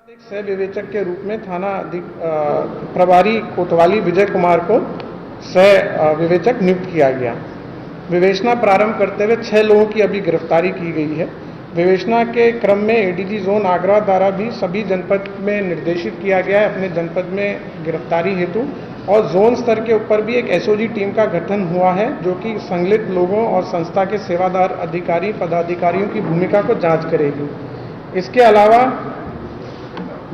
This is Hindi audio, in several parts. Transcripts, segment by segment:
एक सह विवेचक के रूप में थाना प्रभारी कोतवाली विजय कुमार को सह विवेचक नियुक्त किया गया। विवेचना प्रारंभ करते हुए 6 लोगों की अभी गिरफ्तारी की गई है। विवेचना के क्रम में एडीजी जोन आगरा द्वारा भी सभी जनपद में निर्देशित किया गया है अपने जनपद में गिरफ्तारी हेतु, और जोन स्तर के ऊपर भी एक एसओजी टीम का गठन हुआ है जो कि संलिप्त लोगों और संस्था के सेवादार अधिकारी पदाधिकारियों की भूमिका को जांच करेगी। इसके अलावा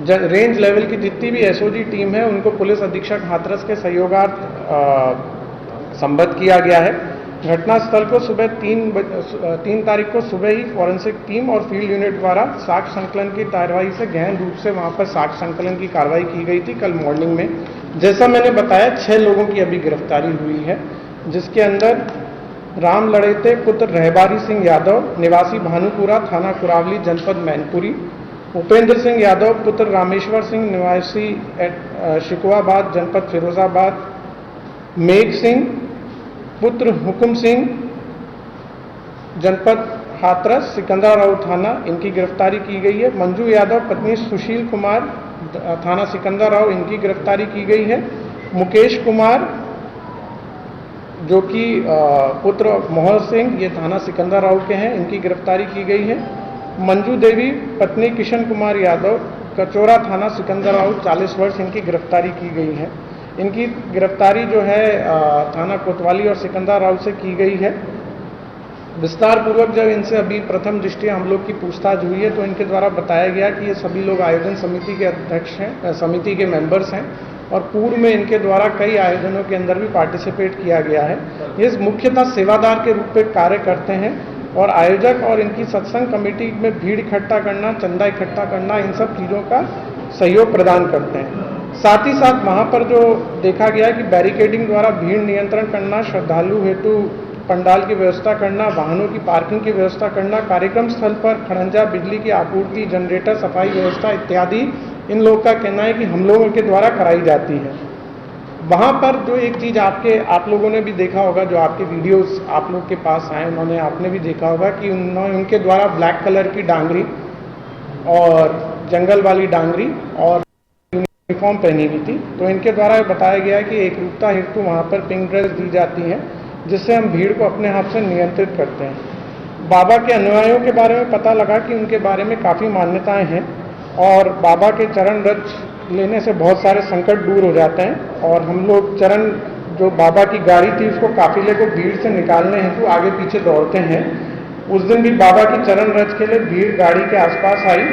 रेंज लेवल की जितनी भी एसओजी टीम है उनको पुलिस अधीक्षक हाथरस के सहयोगार्थ संबद्ध किया गया है। घटनास्थल को सुबह 3 तारीख को सुबह ही फॉरेंसिक टीम और फील्ड यूनिट द्वारा साक्ष्य संकलन की कार्रवाई से गहन रूप से वहां पर साक्ष्य संकलन की कार्रवाई की गई थी कल मॉर्निंग में। जैसा मैंने बताया 6 लोगों की अभी गिरफ्तारी हुई है, जिसके अंदर राम लड़ेते पुत्र रहबारी सिंह यादव निवासी भानुपुरा थाना कुरावली जनपद मैनपुरी, उपेंद्र सिंह यादव पुत्र रामेश्वर सिंह निवासी शिकवाबाद जनपद फिरोजाबाद, मेघ सिंह पुत्र हुकुम सिंह जनपद हाथरस सिकंदराबाद थाना, इनकी गिरफ्तारी की गई है। मंजू यादव पत्नी सुशील कुमार थाना सिकंदराबाद, इनकी गिरफ्तारी की गई है। मुकेश कुमार जो कि पुत्र मोहन सिंह, ये थाना सिकंदराबाद के हैं, इनकी गिरफ्तारी की गई है। मंजू देवी पत्नी किशन कुमार यादव कचौरा थाना सिकंदराबाद 40 वर्ष, इनकी गिरफ्तारी की गई है। इनकी गिरफ्तारी जो है थाना कोतवाली और सिकंदराबाद से की गई है। विस्तार पूर्वक जब इनसे अभी प्रथम दृष्टया हम लोग की पूछताछ हुई है तो इनके द्वारा बताया गया कि ये सभी लोग आयोजन समिति के अध्यक्ष हैं, समिति के मेंबर्स हैं और पूर्व में इनके द्वारा कई आयोजनों के अंदर भी पार्टिसिपेट किया गया है। ये मुख्यतः सेवादार के रूप में कार्य करते हैं और आयोजक और इनकी सत्संग कमेटी में भीड़ इकट्ठा करना, चंदा इकट्ठा करना, इन सब चीज़ों का सहयोग प्रदान करते हैं। साथ ही साथ वहाँ पर जो देखा गया है कि बैरिकेडिंग द्वारा भीड़ नियंत्रण करना, श्रद्धालु हेतु पंडाल की व्यवस्था करना, वाहनों की पार्किंग की व्यवस्था करना, कार्यक्रम स्थल पर खड़ंजा, बिजली की आपूर्ति, जनरेटर, सफाई व्यवस्था इत्यादि इन लोगों का कहना है कि हम लोगों के द्वारा कराई जाती है। वहाँ पर जो एक चीज़ आप लोगों ने भी देखा होगा, जो आपके वीडियोस आप लोग के पास आए उन्होंने आपने भी देखा होगा कि उनके द्वारा ब्लैक कलर की डांगरी और जंगल वाली डांगरी और यूनिफॉर्म पहनी हुई थी। तो इनके द्वारा बताया गया है कि एक रूपता हेतु वहाँ पर पिंक ड्रेस दी जाती है जिससे हम भीड़ को अपने हाथ से नियंत्रित करते हैं। बाबा के अनुयायियों के बारे में पता लगा कि उनके बारे में काफ़ी मान्यताएं हैं और बाबा के चरण रज लेने से बहुत सारे संकट दूर हो जाते हैं और हम लोग चरण जो बाबा की गाड़ी थी उसको काफिले को भीड़ से निकालने हेतु आगे पीछे दौड़ते हैं। उस दिन भी बाबा की चरण रज के लिए भीड़ गाड़ी के आसपास आई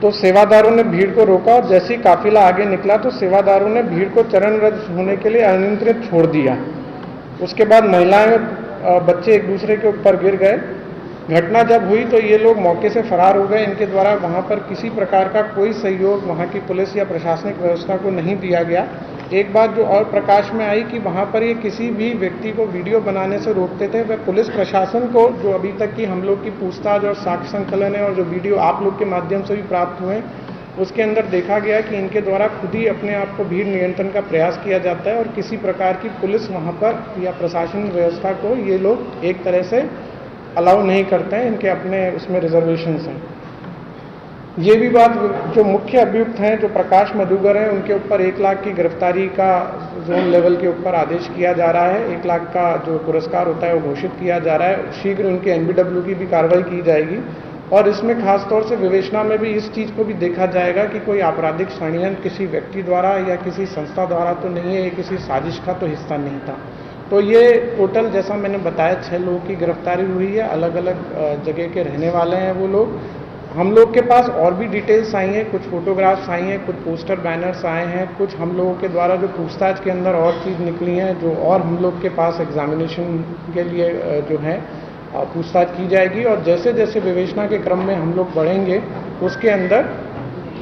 तो सेवादारों ने भीड़ को रोका और जैसे ही काफिला आगे निकला तो सेवादारों ने भीड़ को चरण रज होने के लिए अनियंत्रित छोड़ दिया। उसके बाद महिलाएं बच्चे एक दूसरे के ऊपर गिर गए। घटना जब हुई तो ये लोग मौके से फरार हो गए। इनके द्वारा वहाँ पर किसी प्रकार का कोई सहयोग वहाँ की पुलिस या प्रशासनिक व्यवस्था को नहीं दिया गया। एक बात जो और प्रकाश में आई कि वहाँ पर ये किसी भी व्यक्ति को वीडियो बनाने से रोकते थे। वह पुलिस प्रशासन को जो अभी तक की हम लोग की पूछताछ और साक्ष्य संकलन है और जो वीडियो आप लोग के माध्यम से भी प्राप्त हुए उसके अंदर देखा गया कि इनके द्वारा खुद ही अपने आप को भीड़ नियंत्रण का प्रयास किया जाता है और किसी प्रकार की पुलिस वहाँ पर या प्रशासनिक व्यवस्था को ये लोग एक तरह से अलाउ नहीं करते हैं। इनके अपने उसमें रिजर्वेशंस हैं। ये भी बात जो मुख्य अभियुक्त हैं जो प्रकाश मधुकर हैं उनके ऊपर 1 लाख की गिरफ्तारी का जोन लेवल के ऊपर आदेश किया जा रहा है। 1 लाख का जो पुरस्कार होता है वो घोषित किया जा रहा है। शीघ्र उनके एनबीडब्ल्यू की भी कार्रवाई की जाएगी और इसमें खासतौर से विवेचना में भी इस चीज़ को भी देखा जाएगा कि कोई आपराधिक षड्यंत्र किसी व्यक्ति द्वारा या किसी संस्था द्वारा तो नहीं है, ये किसी साजिश का तो हिस्सा नहीं था। तो ये टोटल जैसा मैंने बताया 6 लोगों की गिरफ्तारी हुई है। अलग अलग जगह के रहने वाले हैं वो लोग। हम लोग के पास और भी डिटेल्स आई हैं, कुछ फोटोग्राफ्स आई हैं, कुछ पोस्टर बैनर्स आए हैं, कुछ हम लोगों के द्वारा जो पूछताछ के अंदर और चीज़ निकली हैं जो और हम लोग के पास एग्जामिनेशन के लिए जो है पूछताछ की जाएगी और जैसे जैसे विवेचना के क्रम में हम लोग बढ़ेंगे उसके अंदर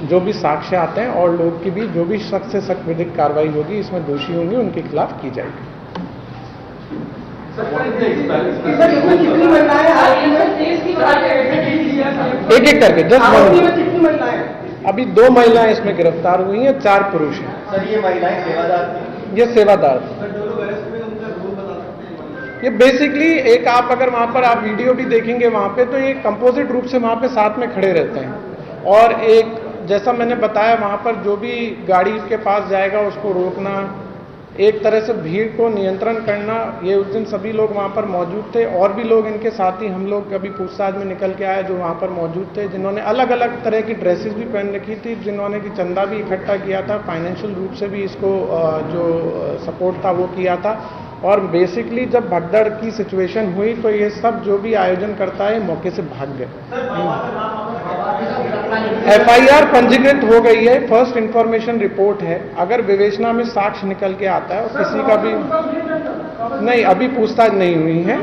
जो भी साक्ष्य आते हैं और लोग की भी जो भी सख्त से सख्त विधिक कार्रवाई होगी, इसमें दोषी होंगे उनके खिलाफ की जाएगी। एक एक करके 10 महिलाएं, अभी 2 महिलाएं इसमें गिरफ्तार हुई हैं, 4 पुरुष हैं। सर ये महिलाएं सेवादार थी? ये सेवादार थी। ये बेसिकली एक आप अगर वहाँ पर आप वीडियो भी देखेंगे वहाँ पे, तो ये कंपोजिट रूप से वहाँ पे साथ में खड़े रहते हैं। और एक जैसा मैंने बताया, वहाँ पर जो भी गाड़ी के पास जाएगा उसको रोकना, एक तरह से भीड़ को नियंत्रण करना, ये उस दिन सभी लोग वहाँ पर मौजूद थे। और भी लोग इनके साथी हम लोग अभी पूछताछ में निकल के आए जो वहाँ पर मौजूद थे, जिन्होंने अलग अलग तरह की ड्रेसेस भी पहन रखी थी, जिन्होंने कि चंदा भी इकट्ठा किया था, फाइनेंशियल रूप से भी इसको जो सपोर्ट था वो किया था। और बेसिकली जब भगदड़ की सिचुएशन हुई तो ये सब जो भी आयोजन करता है मौके से भाग गए। FIR पंजीकृत हो गई है, फर्स्ट इंफॉर्मेशन रिपोर्ट है। अगर विवेचना में साक्ष्य निकल के आता है और किसी का भी नहीं, अभी पूछताछ नहीं हुई है।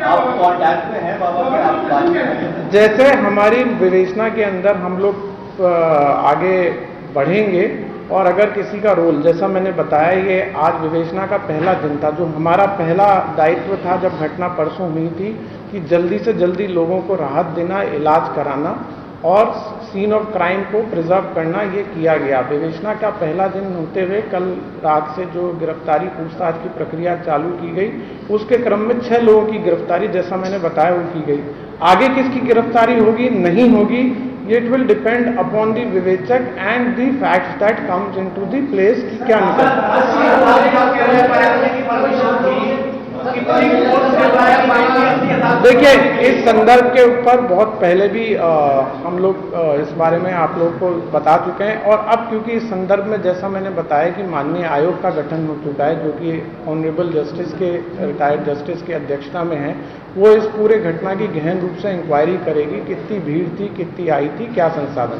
आप कांटेक्ट में हैं बाबा के? आप जैसे हमारी विवेचना के अंदर हम लोग आगे बढ़ेंगे और अगर किसी का रोल, जैसा मैंने बताया, ये आज विवेचना का पहला दिन था। जो हमारा पहला दायित्व था जब घटना परसों हुई थी कि जल्दी से जल्दी लोगों को राहत देना, इलाज कराना और सीन ऑफ क्राइम को प्रिजर्व करना, ये किया गया। विवेचना का पहला दिन होते हुए कल रात से जो गिरफ्तारी पूछताछ की प्रक्रिया चालू की गई, उसके क्रम में 6 लोगों की गिरफ्तारी, जैसा मैंने बताया, वो की गई। आगे किसकी गिरफ्तारी होगी नहीं होगी, it will depend upon the विवेचक and the facts that comes into the place कि क्या देखिए, इस संदर्भ के ऊपर बहुत पहले भी हम लोग इस बारे में आप लोग को बता चुके हैं। और अब क्योंकि इस संदर्भ में जैसा मैंने बताया कि माननीय आयोग का गठन हो चुका है, जो कि ऑनरेबल जस्टिस के, रिटायर्ड जस्टिस की अध्यक्षता में है, वो इस पूरे घटना की गहन रूप से इंक्वायरी करेगी। कितनी भीड़ थी, कितनी आई थी, क्या संसाधन।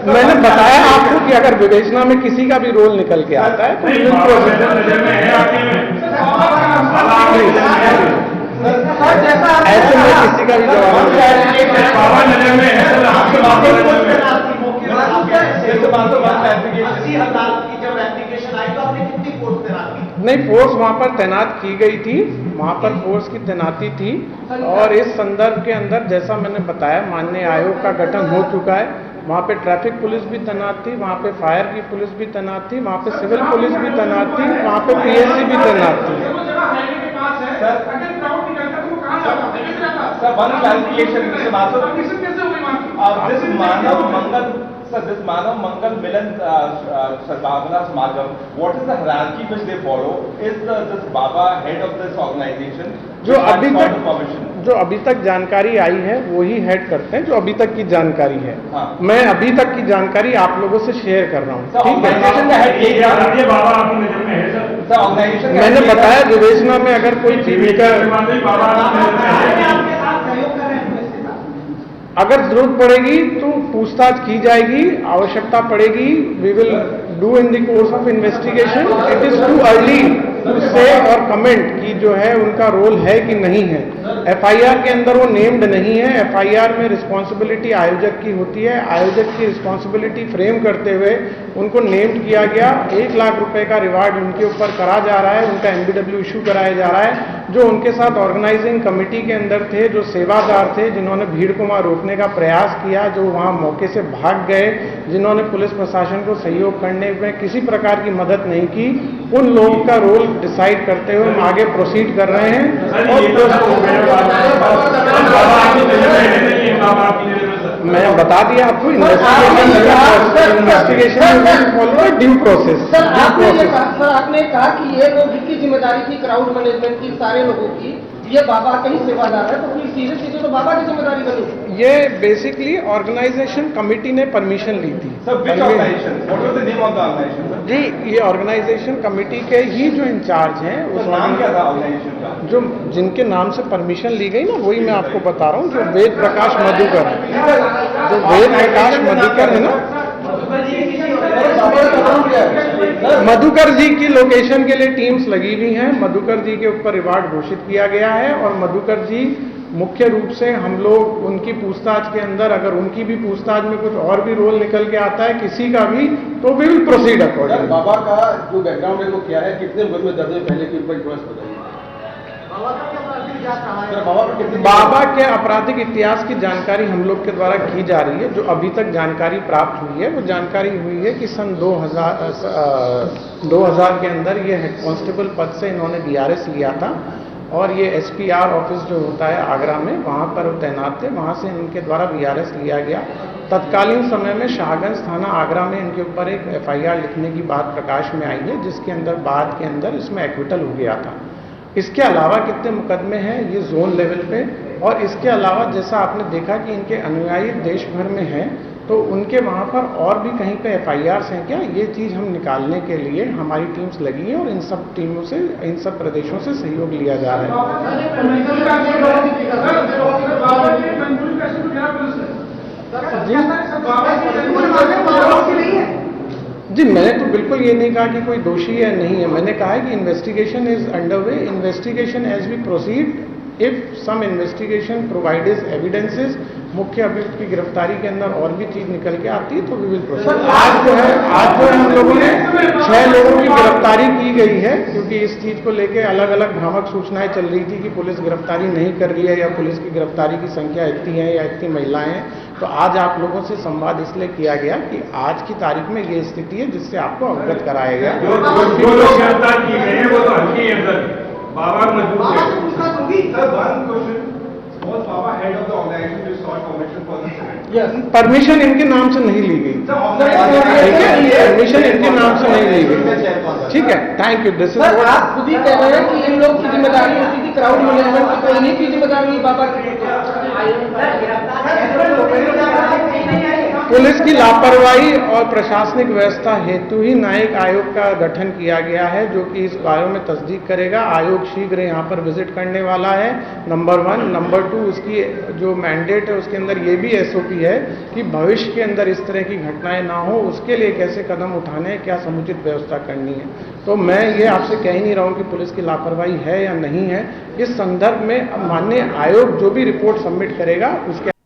मैंने बताया आपको कि अगर विवेचना में किसी का भी रोल निकल के आता है तो ऐसे में किसी का भी जवाब नहीं। फोर्स वहां पर तैनात की गई थी, वहां पर फोर्स की तैनाती थी। और इस संदर्भ के अंदर जैसा मैंने बताया, माननीय आयोग का गठन हो चुका है। वहाँ पे ट्रैफिक पुलिस भी तैनात थी, वहाँ पे फायर की पुलिस भी तैनात थी, वहाँ पे सिविल पुलिस भी तैनात थी, वहाँ पे PSC भी तैनात थी। This Manav Mangal Milan Sadhana Samagam, what is the hierarchy which they follow? Is this Baba head of this organization? जो अभी तक जानकारी आई है वही हेड करते हैं, जो अभी तक की जानकारी है। हाँ। मैं अभी तक की जानकारी आप लोगों से शेयर कर रहा हूँ, ठीक है। मैंने बताया विवेचना में अगर कोई जीविका, अगर जरूरत पड़ेगी तो पूछताछ की जाएगी, आवश्यकता पड़ेगी, we will do in the course of investigation. It is too early to say और कमेंट कि जो है उनका रोल है कि नहीं है। FIR के अंदर वो नेम्ड नहीं है। FIR में रिस्पॉन्सिबिलिटी आयोजक की होती है। आयोजक की रिस्पॉन्सिबिलिटी फ्रेम करते हुए उनको नेम्ड किया गया। 1 लाख रुपए का रिवार्ड उनके ऊपर करा जा रहा है, उनका MBW इशू कराया जा रहा है। जो उनके साथ ऑर्गेनाइजिंग कमेटी के अंदर थे, जो सेवादार थे, जिन्होंने भीड़ को वहां रोकने का प्रयास किया, जो वहां मौके से भाग गए, जिन्होंने पुलिस प्रशासन को सहयोग करने में किसी प्रकार की मदद नहीं की, उन लोगों का रोल डिसाइड करते हुए हम आगे प्रोसीड कर रहे हैं। मैं बता दिया आपको, investigation follow due process. Sir आपने कहा कि ये लोग की जिम्मेदारी थी क्राउड मैनेजमेंट की, सारे लोगों की, ये बाबा का ही सेवादार है, तो फिर सीधे सीधे तो बाबा की जिम्मेदारी बनी। ये बेसिकली ऑर्गेनाइजेशन कमेटी ने परमिशन ली थी। जी, ये ऑर्गेनाइजेशन कमेटी के ही जो इंचार्ज हैं, उस नाम क्या था ऑर्गेनाइजेशन का? जो जिनके नाम से परमिशन ली गई ना, वही मैं आपको बता रहा हूँ। जो वेद प्रकाश मधुकर, जो वेद प्रकाश मधुकर है ना, मधुकर जी की लोकेशन के लिए टीम्स लगी हुई हैं। मधुकर जी के ऊपर रिवार्ड घोषित किया गया है और मधुकर जी मुख्य रूप से हम लोग उनकी पूछताछ के अंदर, अगर उनकी भी पूछताछ में कुछ और भी रोल निकल के आता है किसी का भी, तो वी विल प्रोसीड अकॉर्डिंग। बाबा का जो बैकग्राउंड है वो क्या है, कितने उम्र में दर्ज है, पहले की ऊपर बताइए। बाबा के आपराधिक इतिहास की जानकारी हम लोग के द्वारा की जा रही है। जो अभी तक जानकारी प्राप्त हुई है वो जानकारी हुई है कि सन 2000 के अंदर ये हेड कांस्टेबल पद से इन्होंने DRS लिया था और ये SPR ऑफिस जो होता है आगरा में, वहाँ पर तैनात थे। वहाँ से इनके द्वारा VRS लिया गया। तत्कालीन समय में शाहगंज थाना आगरा में इनके ऊपर एक FIR लिखने की बात प्रकाश में आई है, जिसके अंदर बाद के अंदर इसमें एक्विटल हो गया था। इसके अलावा कितने मुकदमे हैं ये जोन लेवल पे, और इसके अलावा जैसा आपने देखा कि इनके अनुयायी देश भर में हैं, तो उनके वहाँ पर और भी कहीं पे FIRs हैं क्या, ये चीज़ हम निकालने के लिए हमारी टीम्स लगी हैं और इन सब टीमों से, इन सब प्रदेशों से सहयोग लिया जा रहा है। जी, मैंने तो बिल्कुल ये नहीं कहा कि कोई दोषी है नहीं है। मैंने कहा है कि investigation is under way. Investigation as we proceed, if some investigation provides evidences, मुख्य अभियुक्त की गिरफ्तारी के अंदर और भी चीज निकल के आती है तो वी विल प्रोसीड। आज जो है हम लोगों ने 6 लोगों की गिरफ्तारी की गई है, क्योंकि इस चीज को लेके अलग अलग भ्रामक सूचनाएं चल रही थी कि पुलिस गिरफ्तारी नहीं कर रही है या पुलिस की गिरफ्तारी की संख्या इतनी है या इतनी महिलाएं हैं। तो आज आप लोगों से संवाद इसलिए किया गया कि आज की तारीख में ये स्थिति है, जिससे आपको अवगत कराया गया। जो लोग गिरफ्तार किए गए हैं वो तो हल्की है सर, बाबा मजबूत है। Sir, one question. Was Baba head of the organization which sought permission for this event? Yes. Permission इनके नाम से नहीं ली गई, The ठीक है? परमिशन इनके नाम से नहीं ली गई, ठीक है? Thank you. This sir, is आप खुद ही कह रहे हैं कि इन लोग की जिम्मेदारी होती थी क्राउड मैनेजमेंट की, तो इन्हीं की जिम्मेदारी बाबा की। पुलिस की लापरवाही और प्रशासनिक व्यवस्था हेतु ही न्यायिक आयोग का गठन किया गया है, जो कि इस बारे में तस्दीक करेगा। आयोग शीघ्र यहाँ पर विजिट करने वाला है, नंबर 1। नंबर 2, उसकी जो मैंडेट है उसके अंदर ये भी SOP है कि भविष्य के अंदर इस तरह की घटनाएं ना हो, उसके लिए कैसे कदम उठाने हैं, क्या समुचित व्यवस्था करनी है। तो मैं ये आपसे कह ही नहीं रहा हूँ कि पुलिस की लापरवाही है या नहीं है। इस संदर्भ में माननीय आयोग जो भी रिपोर्ट सबमिट करेगा उसके